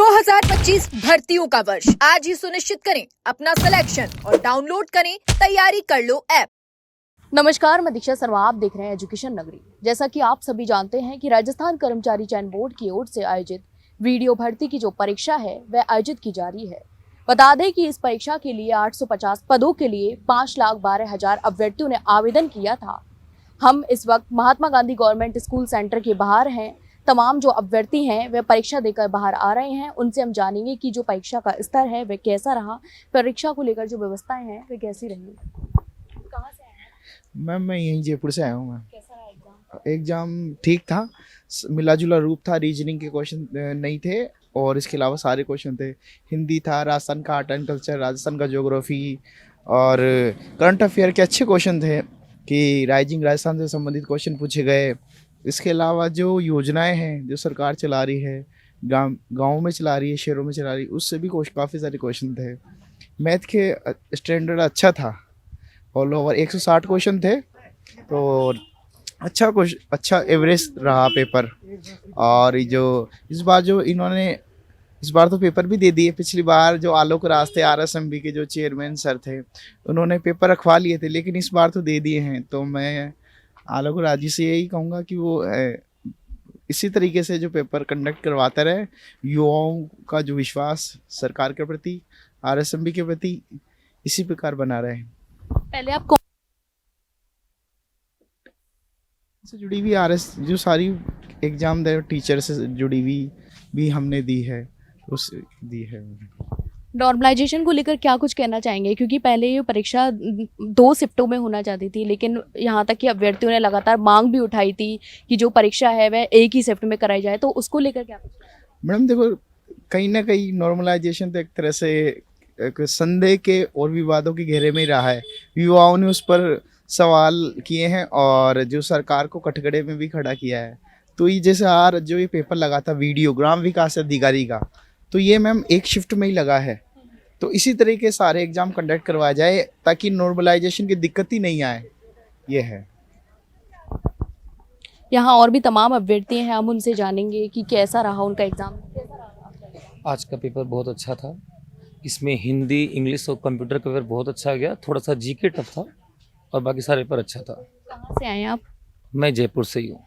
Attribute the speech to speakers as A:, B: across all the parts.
A: 2025 भर्तियों का वर्ष। आज ही सुनिश्चित करें अपना सिलेक्शन और डाउनलोड करें तैयारी कर लो ऐप।
B: नमस्कार, मैं दीक्षा शर्मा, आप देख रहे हैं एजुकेशन नगरी। जैसा कि आप सभी जानते हैं कि राजस्थान कर्मचारी चयन बोर्ड की ओर से आयोजित वीडियो भर्ती की जो परीक्षा है वह आयोजित की जा रही है। बता दें कि इस परीक्षा के लिए 850 पदों के लिए 5,12,000 अभ्यर्थियों ने आवेदन किया था। हम इस वक्त Mahatma Gandhi government school centre के बाहर हैं। तमाम जो अभ्यर्थी हैं वे परीक्षा देकर बाहर आ रहे हैं। उनसे हम जानेंगे कि जो परीक्षा का स्तर है वह कैसा रहा, परीक्षा को लेकर जो व्यवस्थाएं हैं वे कैसी रही। कहाँ से आए हैं
C: मैम? मैं यहीं जयपुर से आया हूँ। मैम
B: कैसा रहा एग्जाम?
C: एग्ज़ाम ठीक था, मिला जुला रूप था। रीजनिंग के क्वेश्चन नहीं थे और इसके अलावा सारे क्वेश्चन थे। हिंदी था, राजस्थान का आर्ट एंड कल्चर, राजस्थान का ज्योग्राफी और करंट अफेयर के अच्छे क्वेश्चन थे कि राइजिंग राजस्थान से संबंधित क्वेश्चन पूछे गए। इसके अलावा जो योजनाएं हैं जो सरकार चला रही है, गाँव में चला रही है, शहरों में चला रही है, उससे भी काफ़ी सारे क्वेश्चन थे। मैथ के स्टैंडर्ड अच्छा था, ऑल ओवर 160 क्वेश्चन थे, तो अच्छा एवरेज रहा पेपर। और जो इस बार तो पेपर भी दे दिए। पिछली बार जो आलोक राज थे, RSMB के जो चेयरमैन सर थे, उन्होंने पेपर रखवा लिए थे, लेकिन इस बार तो दे दिए हैं। तो मैं आलोक राज जी से यही कहूँगा कि वो इसी तरीके से जो पेपर कंडक्ट करवाते रहे, युवाओं का जो विश्वास सरकार के प्रति, RSMB के प्रति इसी प्रकार बना रहे।
B: पहले आप
C: से जुड़ी हुई जो सारी एग्जाम दे टीचर से जुड़ी हुई भी हमने दी है, उस दी है।
B: नॉर्मलाइजेशन को लेकर क्या कुछ कहना चाहेंगे? क्योंकि पहले ये परीक्षा 2 शिफ्टों में होना चाहती थी, लेकिन यहाँ तक कि अभ्यर्थियों ने लगातार मांग भी उठाई थी कि जो परीक्षा है वह एक ही शिफ्ट में कराई जाए, तो उसको लेकर क्या कुछ?
C: मैडम देखो, कहीं ना कहीं नॉर्मलाइजेशन तो एक तरह से एक संदेह के और विवादों के घेरे में ही रहा है। युवाओं ने उस पर सवाल किए हैं और जो सरकार को कटघरे में भी खड़ा किया है। तो ये जैसे जो ये पेपर लगा था वीडियो ग्राम विकास अधिकारी का, तो ये मैम एक शिफ्ट में ही लगा है। तो इसी तरह के सारे एग्जाम कंडक्ट करवाया जाए ताकि नॉर्मलाइजेशन की दिक्कत ही नहीं आए, ये है।
B: यहाँ और भी तमाम अभ्यर्थी हैं, हम उनसे जानेंगे कि कैसा रहा उनका एग्जाम।
D: आज का पेपर बहुत अच्छा था। इसमें हिंदी, इंग्लिश और कंप्यूटर का पेपर बहुत अच्छा गया। थोड़ा सा जीके टफ था और बाकी सारे पेपर अच्छा था।
B: कहाँ से आए हैं आप?
D: मैं जयपुर से ही हूँ।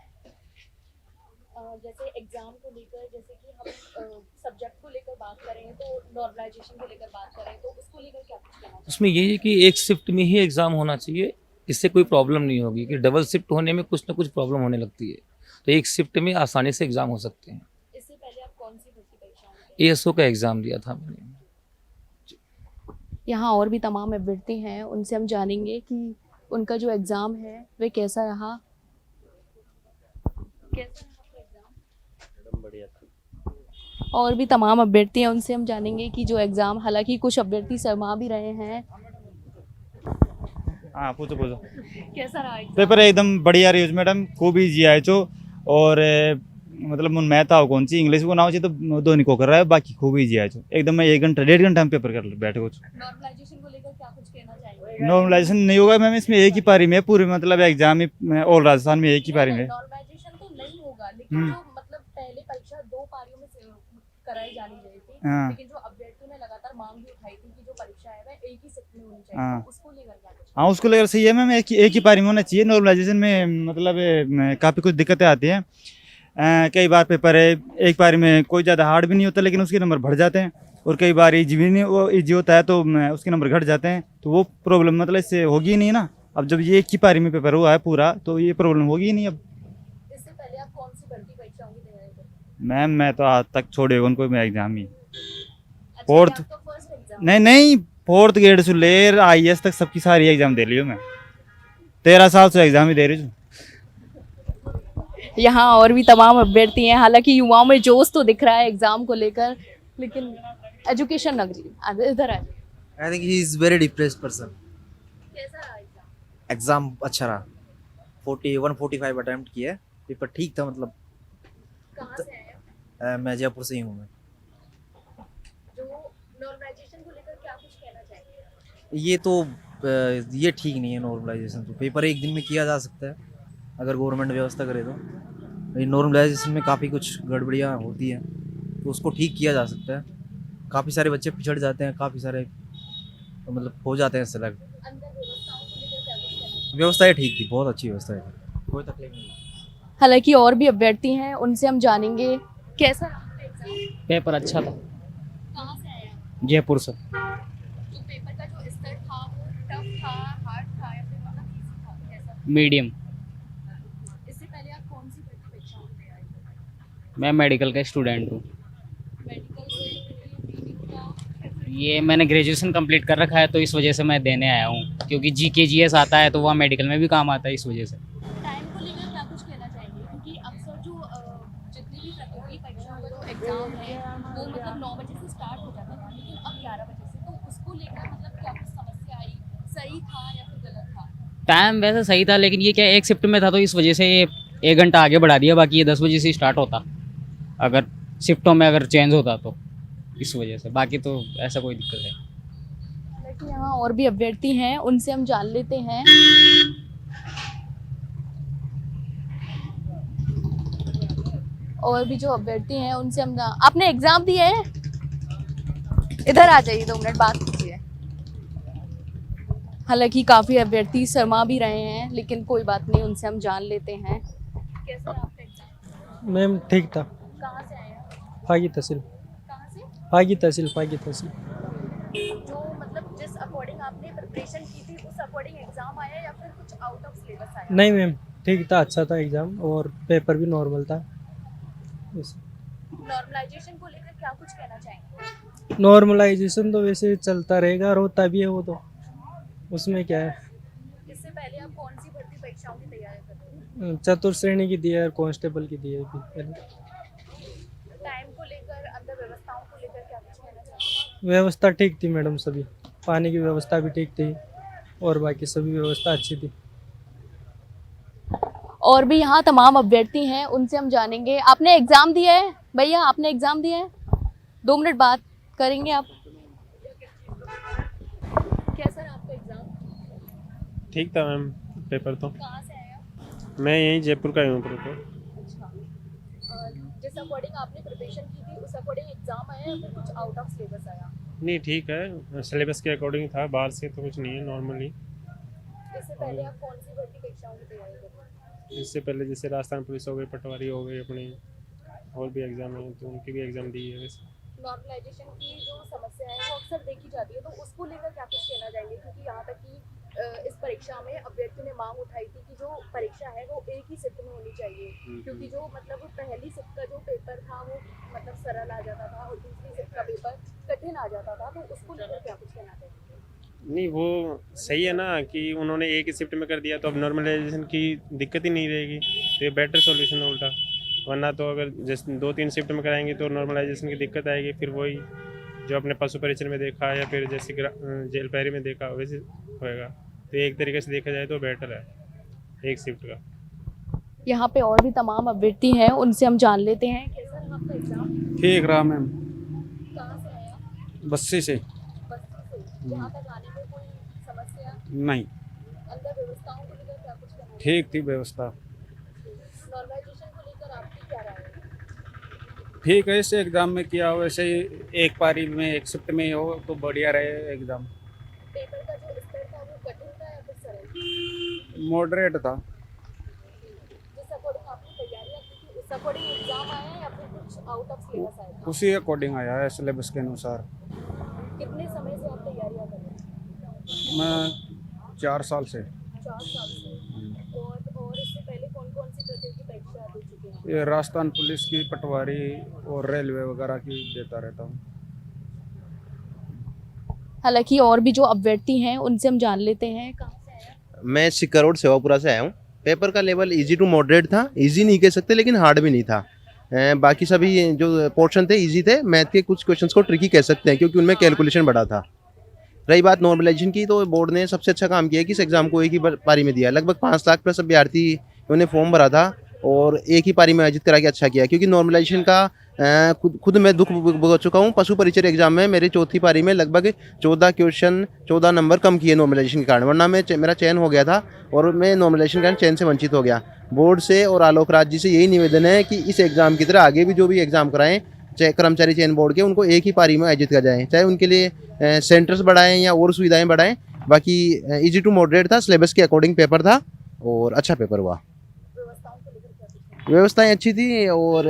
B: जैसे एग्जाम को लेकर, जैसे कि हम सब्जेक्ट को लेकर बात करें तो नॉर्मलाइजेशन को लेकर बात करें तो उसको लेकर क्या कुछ कहना चाहिए?
D: उसमें ये है कि एक शिफ्ट में ही एग्ज़ाम होना चाहिए। इससे कोई प्रॉब्लम नहीं होगी कि डबल शिफ्ट होने में कुछ ना कुछ प्रॉब्लम होने लगती है। तो एक शिफ्ट में आसानी से एग्ज़ाम हो सकते हैं।
B: इससे पहले आप कौन सी भर्ती परीक्षा?
D: ASO का एग्ज़ाम दिया था मैंने।
B: यहाँ और भी तमाम अभ्यर्थी हैं, उनसे हम जानेंगे कि उनका जो एग्ज़ाम है वह कैसा रहा। कैसा रहा आपका एग्ज़ाम?
E: बढ़िया था।
B: और भी तमाम अभ्यर्थी हैं, उनसे हम जानेंगे कि जो एग्ज़ाम, हालांकि कुछ अभ्यर्थी शर्मा भी रहे हैं।
E: हाँ, पूछो।
B: कैसा रहा एग्ज़ाम?
E: पेपर एकदम बढ़िया रही मैडम, खूब इजी आए छो। और मतलब मन मैथ आओ कौन सी इंग्लिश को ना हो तो दोनों को कर रहा है, बाकी खूब इजी आए छो। एकदम मैं 1 घंटा 1.5 घंटा में पेपर कर बैठे हो।
B: नॉर्मलाइजेशन को लेकर क्या कुछ कहना चाहेंगे?
E: नॉर्मलाइजेशन नहीं होगा मैम, इसमें एक ही पारी में पूरे, मतलब एग्जाम ही ऑल राजस्थान में एक ही पारी में।
B: नॉर्मलाइजेशन तो नहीं होगा, लेकिन जो मतलब पहले परीक्षा 2 पारियों में कराई जानी रही थी,
E: हाँ।
B: लेकिन जो अभ्यर्थियों ने लगातार मांग भी उठाई थी कि जो परीक्षा है वह एक ही शिफ्ट में होनी चाहिए,
E: हाँ।
B: तो उसको लेकर क्या कुछ?
E: हाँ, उसको लेकर सही है मैम, एक ही पारी में होना चाहिए। नॉर्मलाइजेशन में मतलब काफ़ी कुछ दिक्कतें आती हैं। कई बार पेपर है एक पारी में कोई ज़्यादा हार्ड भी नहीं होता, लेकिन उसके नंबर बढ़ जाते हैं। और कई बार ईजी भी नहीं, वो ईजी होता है तो उसके नंबर घट जाते हैं। तो वो प्रॉब्लम मतलब इससे होगी ही नहीं ना। अब जब ये एक ही पारी में पेपर हुआ है पूरा, तो ये प्रॉब्लम होगी ही नहीं। अब
B: इससे पहले आप कौन सी भर्ती परीक्षा होंगी दे रहे थे?
E: मैम मैं तो आज तक छोड़े उनको, मैं एग्जाम ही
B: अच्छा,
E: फोर्थ,
B: ये आपका फर्स्ट एग्जाम?
E: नहीं 4th ग्रेड से लेकर IAS तक सबकी सारी एग्जाम दे रही हूँ मैं। 13 साल से एग्जाम ही दे रही हूँ।
B: यहाँ और भी तमाम अभ्यर्थी हैं, हालांकि युवाओं में जोश तो दिख रहा है एग्जाम को लेकर, लेकिन एजुकेशन नगरी इधर है।
F: I think he is very depressed person.
B: कैसा रहा एग्जाम?
F: एग्जाम अच्छा रहा। 41-45 अटेम्प्ट किए, पेपर ठीक था। मतलब
B: कहाँ से आए आप?
F: मैं जयपुर से ही हूँ। मैं
B: जो नॉर्मलाइजेशन को लेकर क्या कुछ कहना चाहेंगे?
F: ये ठीक नहीं है नॉर्मलाइजेशन। तो पेपर एक दिन में किया जा सकता है अगर गवर्नमेंट व्यवस्था करे तो। नॉर्मलाइजेशन में काफ़ी कुछ गड़बड़ियाँ होती हैं, तो उसको ठीक किया जा सकता है। काफ़ी सारे बच्चे पिछड़ जाते हैं, काफ़ी सारे मतलब हो जाते हैं सेलेक्ट।
B: अंदर व्यवस्थाओं को लेकर क्या कुछ कहना है?
F: व्यवस्थाएँ ठीक थी, बहुत अच्छी व्यवस्था थी, कोई तकलीफ नहीं।
B: हालांकि और भी अभ्यर्थी हैं, उनसे हम जानेंगे कैसा रहा आपका एग्जाम।
G: पेपर अच्छा था।
B: कहाँ से आए आप?
G: जयपुर से।
B: जो पेपर का जो स्तर था वो टफ था, हार्ड था या फिर मतलब इजी था, कैसा?
G: मीडियम।
B: इससे पहले आप कौन सी भर्ती परीक्षाओं की तैयारी कर रहे हैं?
G: मैं मेडिकल का स्टूडेंट हूँ।
B: मेडिकल से रीडिंग का
G: ये मैंने ग्रेजुएशन कंप्लीट कर रखा है तो इस वजह से मैं देने आया हूँ, क्योंकि जीके जीएस आता है तो वह मेडिकल में भी काम आता है, इस वजह से।
B: टाइम को लेकर क्या कुछ कहना चाहेंगे? क्योंकि अक्सर जो जितनी भी प्रतियोगी परीक्षाओं का जो एग्जाम है वो मतलब 9 बजे से स्टार्ट हो जाता था, लेकिन अब 11 बजे से, तो उसको लेकर मतलब क्या कुछ समस्या आई? सही था या फिर गलत था?
G: टाइम वैसे सही था, लेकिन ये क्या एक शिफ्ट में था तो इस वजह से ये 1 घंटा आगे बढ़ा दिया, बाकी ये 10 बजे से स्टार्ट होता अगर शिफ्टों में अगर चेंज होता तो, इस वजह से। बाकी तो ऐसा कोई दिक्कत है।
B: हालांकि यहाँ और भी अभ्यर्थी हैं, उनसे हम जान लेते हैं। और भी जो अभ्यर्थी हैं उनसे हम आपने एग्जाम दिए हैं? इधर आ जाइए, 2 मिनट बात कीजिए। हालांकि काफी अभ्यर्थी शर्मा भी रहे हैं, लेकिन कोई बात नहीं, उनसे हम जान लेते हैं। कैसा रहा आपका एग्जाम?
H: मैम ठीक था।
B: कहाँ से आए हैं?
H: फागी तहसील।
B: कहाँ से?
H: फागी तहसील, फागी तहसील।
B: जो मतलब जिस अकॉर्डिंग आपने प्रिपरेशन की थी उस अकॉर्डिंग एग्जाम आया या फिर कुछ आउट ऑफ सिलेबस आया?
H: नहीं मैम, ठीक था, अच्छा था एग्ज़ाम और पेपर भी नॉर्मल था।
B: नॉर्मलाइजेशन को लेकर क्या कुछ कहना चाहेंगे?
H: नॉर्मलाइजेशन तो वैसे चलता रहेगा और होता भी है वो तो, उसमें क्या है।
B: इससे पहले आप कौन सी भर्ती परीक्षाओं की तैयारी कर रहे हैं?
H: चतुर्थ श्रेणी की दी है और कांस्टेबल की दी है अभी पहले।
B: टाइम को लेकर, अंदर व्यवस्थाओं को लेकर क्या कुछ कहना चाहेंगे?
H: व्यवस्था ठीक थी मैडम, सभी पानी की व्यवस्था भी ठीक थी और बाकी सभी व्यवस्था अच्छी थी।
B: और भी यहाँ तमाम अभ्यर्थी हैं, उनसे हम जानेंगे। आपने एग्जाम दिया है भैया? आपने एग्जाम दिया है? 2 मिनट बात करेंगे आप। कैसा रहा आपका एग्जाम?
I: ठीक था मैम, पेपर तो।
B: कहाँ से आए आप?
I: मैं यहीं जयपुर का ही हूँ प्रॉपर।
B: अच्छा, जिस अकॉर्डिंग आपने प्रिपरेशन की थी उस अकॉर्डिंग एग्जाम आया या फिर कुछ आउट ऑफ सिलेबस आया?
I: नहीं ठीक है, सिलेबस के अकॉर्डिंग था, बाहर से तो कुछ नहीं है, नॉर्मली।
B: इससे पहले आप कौन सी भर्ती परीक्षाओं की तैयारी कर रहे हैं?
I: इससे पहले जैसे राजस्थान पुलिस हो गई, पटवारी हो गई, अपने और भी एग्ज़ाम हैं तो उनकी भी एग्ज़ाम दी है वैसे।
B: नॉर्मलाइजेशन की जो समस्या है वो अक्सर देखी जाती है, तो उसको लेकर क्या कुछ कहना चाहेंगे? क्योंकि यहाँ तक कि इस परीक्षा में अभ्यर्थियों ने मांग उठाई थी कि जो परीक्षा है वो एक ही शिफ्ट में होनी चाहिए, क्योंकि जो मतलब पहली शिफ्ट का जो पेपर था वो मतलब सरल आ जाता था और दूसरी शिफ्ट का पेपर कठिन आ जाता था, तो उसको लेकर क्या कुछ कहना चाहेंगे?
I: नहीं वो सही है ना कि उन्होंने एक ही शिफ्ट में कर दिया, तो अब नॉर्मलाइजेशन की दिक्कत ही नहीं रहेगी, तो ये बेटर सॉल्यूशन है उल्टा। वरना तो अगर जैसे 2-3 शिफ्ट में कराएंगे तो नॉर्मलाइजेशन की दिक्कत आएगी, फिर वही जो अपने पशु परीक्षण में देखा या फिर जैसे जेल पैरी में देखा वैसे होएगा। तो एक तरीके से देखा जाए तो बेटर है एक शिफ्ट का।
B: यहाँ पे और भी तमाम अभ्यर्थी हैं, उनसे हम जान लेते हैं। कैसा रहा आपका एग्जाम?
J: ठीक रहा मैम।
B: कहाँ से आए आप?
J: बस्सी से।
B: बस्ती से। यहाँ तक आने में कोई समस्या?
J: नहीं,
B: अंदर व्यवस्थाओं को लेकर क्या कुछ कहना है?
J: ठीक थी व्यवस्था।
B: नॉर्मलाइजेशन को लेकर आपकी क्या राय है?
J: ठीक है, इसे एग्ज़ाम में किया हो वैसे ही एक पारी में एक शिफ्ट में ही हो तो बढ़िया रहे एग्ज़ाम।
B: पेपर का जो स्तर था वो कठिन था या फिर सरल?
J: मॉडरेट था।
B: जिस अकॉर्डिंग आपने तैयारियां की थी उस अकॉर्डिंग एग्जाम आया या फिर कुछ आउट ऑफ सिलेबस आया था?
J: उसी अकॉर्डिंग आया है सिलेबस के अनुसार।
B: कितने समय से आप तैयारियां कर रहे हैं?
J: मैं 4 साल से।
B: 4 साल से। और इससे पहले कौन कौन सी प्रतियोगी परीक्षा दे चुके हैं?
J: ये राजस्थान पुलिस की, पटवारी और रेलवे वगैरह की देता रहता हूँ।
B: हालांकि और भी जो अभ्यर्थी हैं उनसे हम जान लेते हैं। कहाँ से आए आप?
K: मैं सिक्का सेवापुरा से आया हूँ। पेपर का लेवल इजी टू मॉडरेट था, इजी नहीं कह सकते लेकिन हार्ड भी नहीं था। बाकी सभी जो पोर्शन थे इजी थे, मैथ के कुछ क्वेश्चंस को ट्रिकी कह सकते हैं क्योंकि उनमें कैलकुलेशन बड़ा था। रही बात नॉर्मलाइजेशन की, तो बोर्ड ने सबसे अच्छा काम किया कि इस एग्ज़ाम को एक ही पारी में दिया। लगभग 5 लाख प्लस अभ्यर्थियों ने फॉर्म भरा था और एक ही पारी में आयोजित करा के अच्छा किया, क्योंकि नॉर्मलाइजेशन का खुद मैं दुख भुगत चुका हूँ। पशु परिचय एग्जाम में मेरे चौथी पारी में लगभग 14 क्वेश्चन 14 नंबर कम किए नॉर्मलाइजेशन के कारण, वरना मेरा चयन हो गया था और मैं नॉर्मलाइजेशन के कारण चयन से वंचित हो गया। बोर्ड से और आलोक राज जी से यही निवेदन है कि इस एग्ज़ाम की तरह आगे भी जो भी एग्ज़ाम कराएं चाहे कर्मचारी चयन बोर्ड के, उनको एक ही पारी में आयोजित किया जाए, चाहे उनके लिए सेंटर्स बढ़ाएं या और सुविधाएं बढ़ाएं। बाकी इजी टू मॉडरेट था, सिलेबस के अकॉर्डिंग पेपर था और अच्छा पेपर हुआ। व्यवस्थाएं अच्छी थी और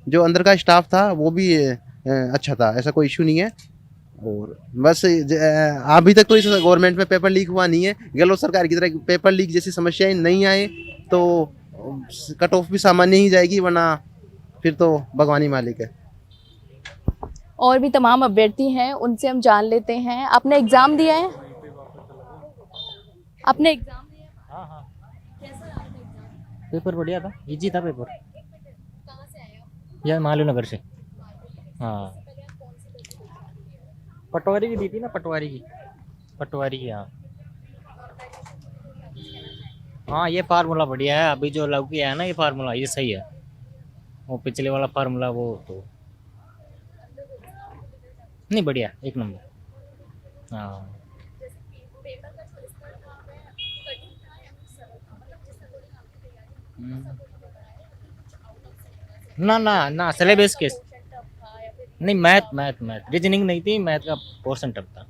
K: जो अंदर का स्टाफ था वो भी अच्छा था, ऐसा कोई इशू नहीं है। और बस अभी तक तो इस गवर्नमेंट में पेपर लीक हुआ नहीं है। गहलोत सरकार की तरह पेपर लीक जैसी समस्याएं नहीं आए तो कट ऑफ भी सामान्य ही जाएगी, वरना फिर तो भगवानी मालिक है।
B: और भी तमाम अभ्यर्थी हैं, उनसे हम जान लेते हैं। आपने एग्जाम दिया है? आपने एग्जाम दिया है?
G: हाँ हाँ,
B: कैसा रहा आपका एग्जाम?
G: पेपर बढ़िया था, इजी था पेपर।
B: कहाँ से आए आप?
G: यार मालू नगर से। हाँ, पटवारी की दी थी ना, पटवारी की। हाँ हाँ, ये फार्मूला बढ़िया है। अभी जो लागू किया है ना, ये फार्मूला ये सही है। वो पिछले वाला फार्मूला वो तो नहीं, बढ़िया, एक नंबर। हाँ, ना सिलेबस के नहीं, मैथ रीजनिंग नहीं थी, मैथ का पोर्शन टफ था।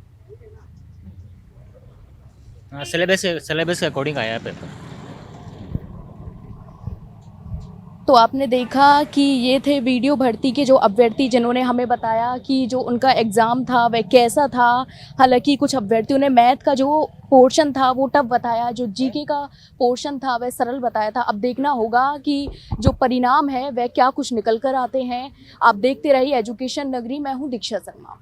G: हाँ, सिलेबस के अकॉर्डिंग आया पेपर।
B: तो आपने देखा कि ये थे वीडियो भर्ती के जो अभ्यर्थी, जिन्होंने हमें बताया कि जो उनका एग्ज़ाम था वह कैसा था। हालांकि कुछ अभ्यर्थियों ने मैथ का जो पोर्शन था वो टफ बताया, जो जीके का पोर्शन था वह सरल बताया था। अब देखना होगा कि जो परिणाम है वह क्या कुछ निकल कर आते हैं। आप देखते रहिए एजुकेशन नगरी। मैं हूँ दीक्षा शर्मा।